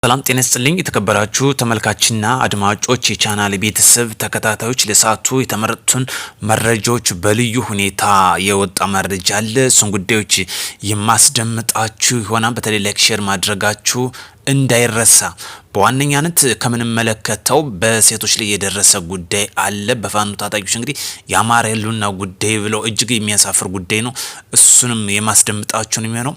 ሰላም ጤና ይስጥልኝ የተከበራችሁ ተመልካችና አድማጮች የቻናል ቤተሰብ ተከታታዮች ለሰዓቱ የተመረጡትን መረጃዎች በልዩ ሁኔታ የወጣ መረጃ አለ። እሱን ጉዳዮች የማስደምጣችሁ ይሆናል። በተለይ ላይክ ሼር ማድረጋችሁ እንዳይረሳ። በዋነኛነት ከምንመለከተው በሴቶች ላይ የደረሰ ጉዳይ አለ። በፋኖ ታጣቂዎች እንግዲህ የአማራ ህልውና ጉዳይ ብለው እጅግ የሚያሳፍር ጉዳይ ነው። እሱንም የማስደምጣችሁ ነው የሚሆነው።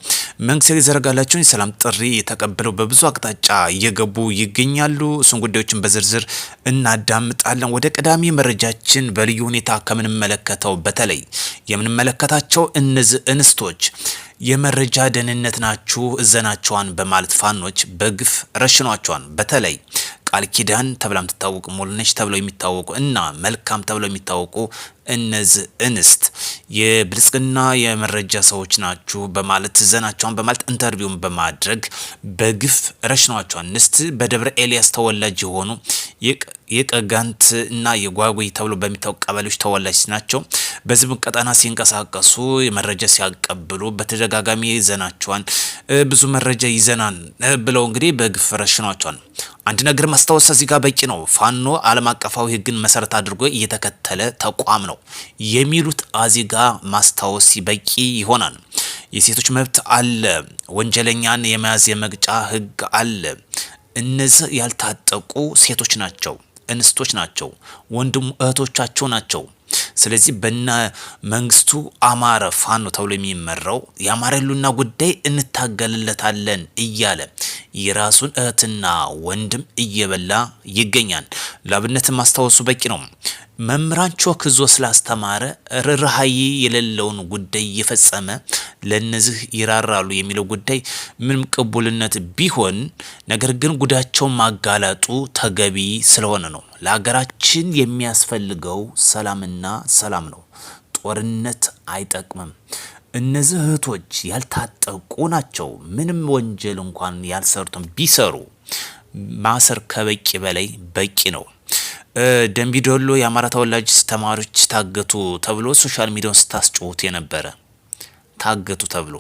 መንግስት የዘረጋላቸውን የሰላም ጥሪ የተቀበለው በብዙ አቅጣጫ እየገቡ ይገኛሉ። እሱን ጉዳዮችን በዝርዝር እናዳምጣለን። ወደ ቀዳሚ መረጃችን በልዩ ሁኔታ ከምንመለከተው በተለይ የምንመለከታቸው እነዚህ እንስቶች የመረጃ ደህንነት ናችሁ እዘናቸዋን በማለት ፋኖች በግፍ ረሽኗቸዋን። በተለይ ቃል ኪዳን ተብላ የምትታወቁ ሞልነሽ ተብለው የሚታወቁ እና መልካም ተብለው የሚታወቁ እነዚህ እንስት የብልጽግና የመረጃ ሰዎች ናችሁ በማለት እዘናቸዋን በማለት ኢንተርቪውን በማድረግ በግፍ ረሽኗቸዋን። እንስት በደብረ ኤልያስ ተወላጅ የሆኑ የቀጋንት እና የጓጉይ ተብሎ በሚታወቁ ቀበሌዎች ተወላጅ ናቸው። በዚህ ቀጠና ሲንቀሳቀሱ መረጃ ሲያቀብሉ በተደጋጋሚ ይዘናቸዋል። ብዙ መረጃ ይዘናን ብለው እንግዲህ በግፍ ረሽኗቸዋል። አንድ ነገር ማስታወስ እዚህ ጋር በቂ ነው። ፋኖ ዓለም አቀፋዊ ሕግን መሰረት አድርጎ እየተከተለ ተቋም ነው የሚሉት አዚጋ ማስታወስ በቂ ይሆናል። የሴቶች መብት አለ። ወንጀለኛን የመያዝ የመቅጫ ሕግ አለ። እነዚህ ያልታጠቁ ሴቶች ናቸው፣ እንስቶች ናቸው፣ ወንድም እህቶቻቸው ናቸው። ስለዚህ በእነ መንግስቱ አማረ ፋኖ ተብሎ የሚመራው የአማራ ህልውና ጉዳይ እንታገልለታለን እያለ የራሱን እህትና ወንድም እየበላ ይገኛል። ለአብነት ማስታወሱ በቂ ነው። መምህራን ቾክ ዞ ስላስተማረ ርህራሄ የሌለውን ጉዳይ እየፈጸመ ለነዚህ ይራራሉ የሚለው ጉዳይ ምንም ቅቡልነት ቢሆን፣ ነገር ግን ጉዳቸው ማጋለጡ ተገቢ ስለሆነ ነው። ለሀገራችን የሚያስፈልገው ሰላምና ሰላም ነው። ጦርነት አይጠቅምም። እነዚህ እህቶች ያልታጠቁ ናቸው። ምንም ወንጀል እንኳን ያልሰሩትም ቢሰሩ ማሰር ከበቂ በላይ በቂ ነው። ደምቢዶሎ የአማራ ተወላጅ ተማሪዎች ታገቱ ተብሎ ሶሻል ሚዲያውን ስታስጮሁት የነበረ ታገቱ ተብሎ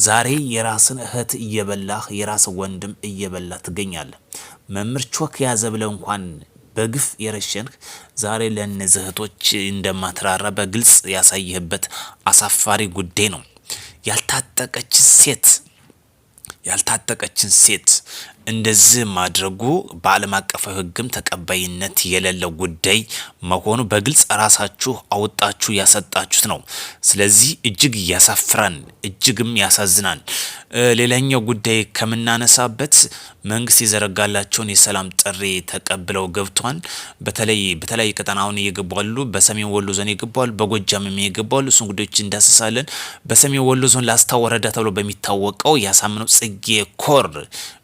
ዛሬ የራስን እህት እየበላህ የራስ ወንድም እየበላ ትገኛለህ። መምህር ቾክ ያዘ ብለው እንኳን በግፍ የረሸንህ ዛሬ ለእነዚህ እህቶች እንደማትራራ በግልጽ ያሳየህበት አሳፋሪ ጉዳይ ነው። ያልታጠቀችን ሴት እንደዚህ ማድረጉ በዓለም አቀፋዊ ሕግም ተቀባይነት የሌለው ጉዳይ መሆኑ በግልጽ ራሳችሁ አውጣችሁ ያሰጣችሁት ነው። ስለዚህ እጅግ ያሳፍራል፣ እጅግም ያሳዝናል። ሌላኛው ጉዳይ ከምናነሳበት መንግስት የዘረጋላቸውን የሰላም ጥሪ ተቀብለው ገብቷል። በተለይ ቀጠናውን እየገባሉ፣ በሰሜን ወሎ ዞን እየገባሉ፣ በጎጃምም እየገባሉ። እሱን ጉዳዮች እንዳስሳለን። በሰሜን ወሎ ዞን ላስታ ወረዳ ተብሎ በሚታወቀው ያሳምነው ጽጌ ኮር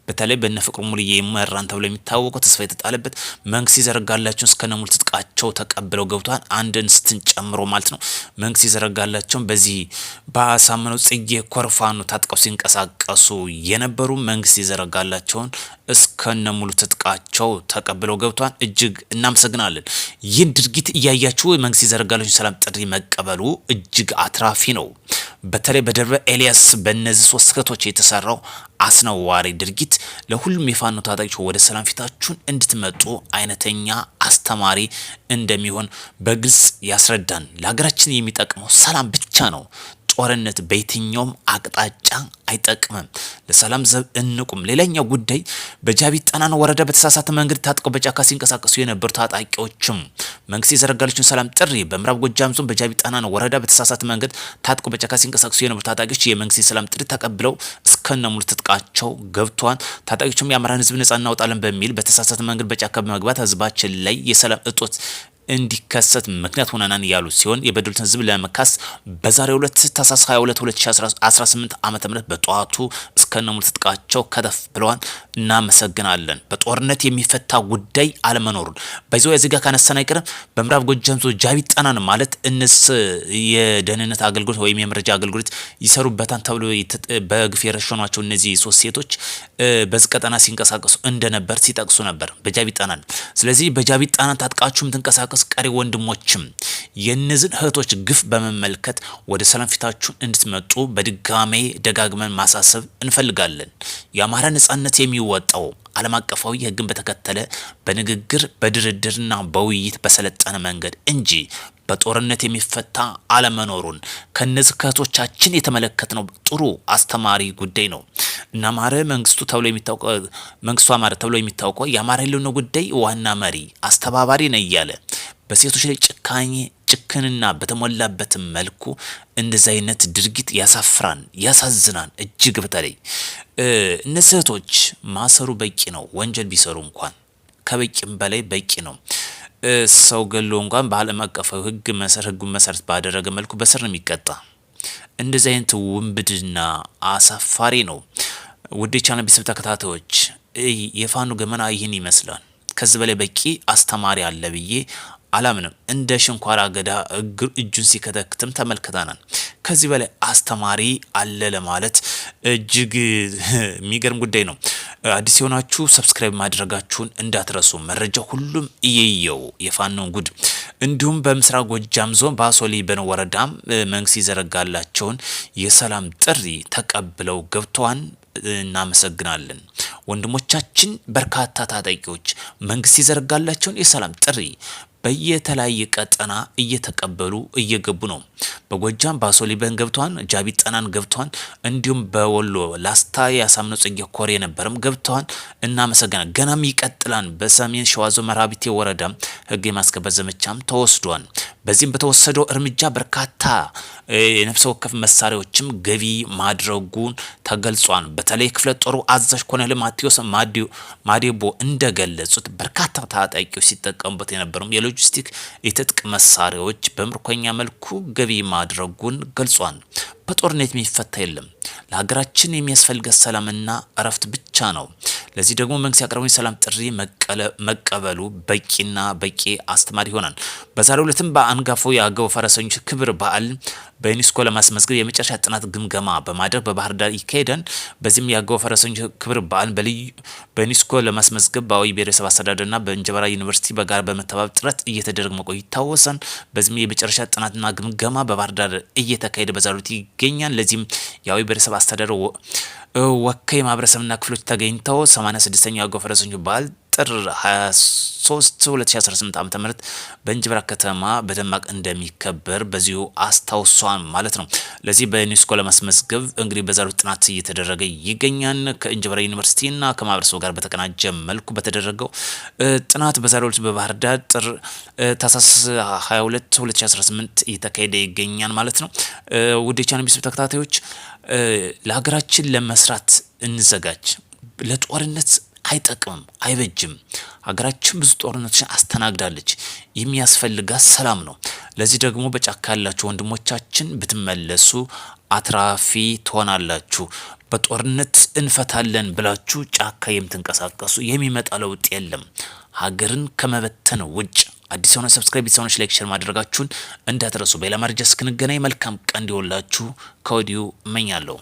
በተለይ በነፍቅሩ ሙልዬ ይመራን ተብሎ የሚታወቀው ተስፋ የተጣለበት መንግስት ይዘረጋላቸውን እስከነሙሉ ትጥቃቸው ተቀብለው ገብቷል። አንድ እንስትን ጨምሮ ማለት ነው። መንግስት ይዘረጋላቸውን በዚህ በአሳምነው ጽጌ ኮርፋኑ ታጥቀው ሲንቀሳቀሱ የነበሩ መንግስት ይዘረጋላቸውን እስከነሙሉ ትጥቃቸው ተቀብለው ገብቷል። እጅግ እናመሰግናለን። ይህን ድርጊት እያያችሁ መንግስት ይዘረጋላቸውን ሰላም ጥሪ መቀበሉ እጅግ አትራፊ ነው። በተለይ በደብረ ኤልያስ በእነዚህ 3 እህቶች የተሰራው አስነዋሪ ድርጊት ለሁሉም የፋኖ ታጣቂዎች ወደ ሰላም ፊታችሁን እንድትመጡ አይነተኛ አስተማሪ እንደሚሆን በግልጽ ያስረዳን። ለሀገራችን የሚጠቅመው ሰላም ብቻ ነው። ጦርነት በየትኛውም አቅጣጫ አይጠቅምም። ለሰላም ዘብ እንቁም። ሌላኛው ጉዳይ በጃቢ ጠናን ወረዳ በተሳሳተ መንገድ ታጥቀው በጫካ ሲንቀሳቀሱ የነበሩ ታጣቂዎችም መንግስት የዘረጋላቸውን ሰላም ጥሪ በምዕራብ ጎጃም ዞን በጃቢ ጠናን ወረዳ በተሳሳተ መንገድ ታጥቀው በጫካ ሲንቀሳቀሱ የነበሩ ታጣቂዎች የመንግስት የሰላም ጥሪ ተቀብለው እስከነሙሉ ትጥቃቸው ገብቷል። ታጣቂዎችም የአማራን ህዝብ ነጻ እናወጣለን በሚል በተሳሳተ መንገድ በጫካ በመግባት ህዝባችን ላይ የሰላም እጦት እንዲከሰት ምክንያት ሆነናን ያሉ ሲሆን የበደሉትን ህዝብ ለመካስ በዛሬው ዕለት ታህሳስ 22 2018 ዓመተ ምህረት በጧቱ እስከነሙሉ ትጥቃቸው ከተፍ ብለዋል። እናመሰግናለን። በጦርነት የሚፈታ ጉዳይ አለመኖሩን በዚያው የዚጋ ካነሳን አይቀርም። በምዕራብ ጎጃም ዞን ጃቢ ጠናን ማለት እነስ የደህንነት አገልግሎት ወይም የመረጃ አገልግሎት ይሰሩበታል ተብሎ በግፍ የረሸኗቸው እነዚህ 3 ሴቶች በዚህ ቀጠና ሲንቀሳቀሱ እንደነበር ሲጠቅሱ ነበር በጃቢ ጠናን። ስለዚህ በጃቢ ጠናን ታጥቃችሁ የምትንቀሳቀሱ ቀሪ ወንድሞችም የነዚህን እህቶች ግፍ በመመልከት ወደ ሰላም ፊታችሁን እንድትመጡ በድጋሜ ደጋግመን ማሳሰብ እንፈልጋለን። የአማራ ነጻነት የሚወጣው ዓለም አቀፋዊ ሕግን በተከተለ በንግግር በድርድርና በውይይት በሰለጠነ መንገድ እንጂ በጦርነት የሚፈታ አለመኖሩን ከነዚህ ከቶቻችን የተመለከትነው ጥሩ አስተማሪ ጉዳይ ነው። እና መንግስቱ አማረ ተብሎ የሚታወቀው የአማራ ህልውና ጉዳይ ዋና መሪ አስተባባሪ ነው እያለ በሴቶች ላይ ጭክንና በተሞላበት መልኩ እንደዚህ አይነት ድርጊት ያሳፍራን፣ ያሳዝናን። እጅግ በተለይ እነዚህ ሴቶች ማሰሩ በቂ ነው። ወንጀል ቢሰሩ እንኳን ከበቂም በላይ በቂ ነው። ሰው ገሎ እንኳን በዓለም አቀፋዊ ህጉን መሰረት ባደረገ መልኩ በስር ነው የሚቀጣ። እንደዚህ አይነት ውንብድና አሳፋሪ ነው። ውድ የቻናል ቤተሰብ ተከታታዮች የፋኖ ገመና ይህን ይመስላል። ከዚህ በላይ በቂ አስተማሪ አለ ብዬ አላምንም። እንደ ሽንኳራ አገዳ እጁን ሲከተክትም ተመልክተናል። ከዚህ በላይ አስተማሪ አለ ለማለት እጅግ የሚገርም ጉዳይ ነው። አዲስ የሆናችሁ ሰብስክራይብ ማድረጋችሁን እንዳትረሱ። መረጃ ሁሉም እየየው የፋኖን ጉድ እንዲሁም በምስራቅ ጎጃም ዞን በአሶ ሊበን ወረዳም መንግስት ይዘረጋላቸውን የሰላም ጥሪ ተቀብለው ገብተዋን እናመሰግናለን። ወንድሞቻችን በርካታ ታጣቂዎች መንግስት ይዘረጋላቸውን የሰላም ጥሪ በየተለያየ ቀጠና እየተቀበሉ እየገቡ ነው። በጎጃም በአሶ ሊበን ገብተዋን፣ ጃቢ ጠናን ገብተዋን፣ እንዲሁም በወሎ ላስታ ያሳምነው ጽጌ ኮሬ ነበርም ገብተዋን። እናመሰግናለን። ገናም ይቀጥላል። በሰሜን ሸዋ ዞን መርሐቤቴ ወረዳ ህግ የማስከበር ዘመቻም ተወስዷል። በዚህም በተወሰደው እርምጃ በርካታ የነፍስ ወከፍ መሳሪያዎችም ገቢ ማድረጉን ተገልጿል። በተለይ ክፍለ ጦሩ አዛዥ ኮሎኔል ማቴዎስ ማዴቦ እንደገለጹት በርካታ ታጣቂዎች ሲጠቀሙበት የነበረው የሎጂስቲክ የትጥቅ መሳሪያዎች በምርኮኛ መልኩ ገቢ ማድረጉን ገልጿል። በጦርነት የሚፈታ የለም። ለሀገራችን የሚያስፈልገ ሰላምና እረፍት ብቻ ነው። ለዚህ ደግሞ መንግስት ያቀረበውን የሰላም ጥሪ መቀበሉ በቂና በቂ አስተማሪ ይሆናል። በዛሬው ዕለትም በአንጋፋው የአገው ፈረሰኞች ክብር በዓል በዩኔስኮ ለማስመዝገብ የመጨረሻ ጥናት ግምገማ በማድረግ በባህር ዳር ይካሄዳል። በዚህም የአገው ፈረሰኞች ክብር በዓል በዩኔስኮ ለማስመዝገብ በአዊ ብሔረሰብ አስተዳደርና በእንጀበራ ዩኒቨርሲቲ በጋራ በመተባበር ጥረት እየተደረገ መቆየቱ ይታወሳል። በዚህም የመጨረሻ ጥናትና ግምገማ በባህር ዳር እየተካሄደ በዛሬው ዕለት ይገኛል። ለዚህም የአዊ ብሔረሰብ አስተዳደር ወካይ ማህበረሰብና ክፍሎች ተገኝተው 86ኛው የአገው ፈረሰኞች በዓል ጥር 23 2018 ዓ.ም በእንጅብራ ከተማ በደማቅ እንደሚከበር በዚሁ አስታውሷል ማለት ነው። ለዚህ በዩኔስኮ ለማስመዝገብ እንግዲህ በዛሬው ጥናት እየተደረገ ይገኛል። ከእንጅብራ ዩኒቨርሲቲና ከማህበረሰቡ ጋር በተቀናጀ መልኩ በተደረገው ጥናት በዛሬው ዕለት በባህር ዳር ጥር ታህሳስ 22 2018 እየተካሄደ ይገኛል ማለት ነው። ውድ የቻናል ቤተሰብ ተከታታዮች ለሀገራችን ለመስራት እንዘጋጅ። ለጦርነት አይጠቅምም፣ አይበጅም። ሀገራችን ብዙ ጦርነቶችን አስተናግዳለች። የሚያስፈልጋት ሰላም ነው። ለዚህ ደግሞ በጫካ ያላችሁ ወንድሞቻችን ብትመለሱ አትራፊ ትሆናላችሁ። በጦርነት እንፈታለን ብላችሁ ጫካ የምትንቀሳቀሱ የሚመጣ ለውጥ የለም ሀገርን ከመበተን ውጭ። አዲስ የሆነ ሰብስክራይብ፣ ቢሰውነች ላይክ፣ ሼር ማድረጋችሁን እንዳትረሱ። በሌላ መረጃ እስክንገናኝ መልካም ቀን እንዲሆንላችሁ ከወዲሁ እመኛለሁ።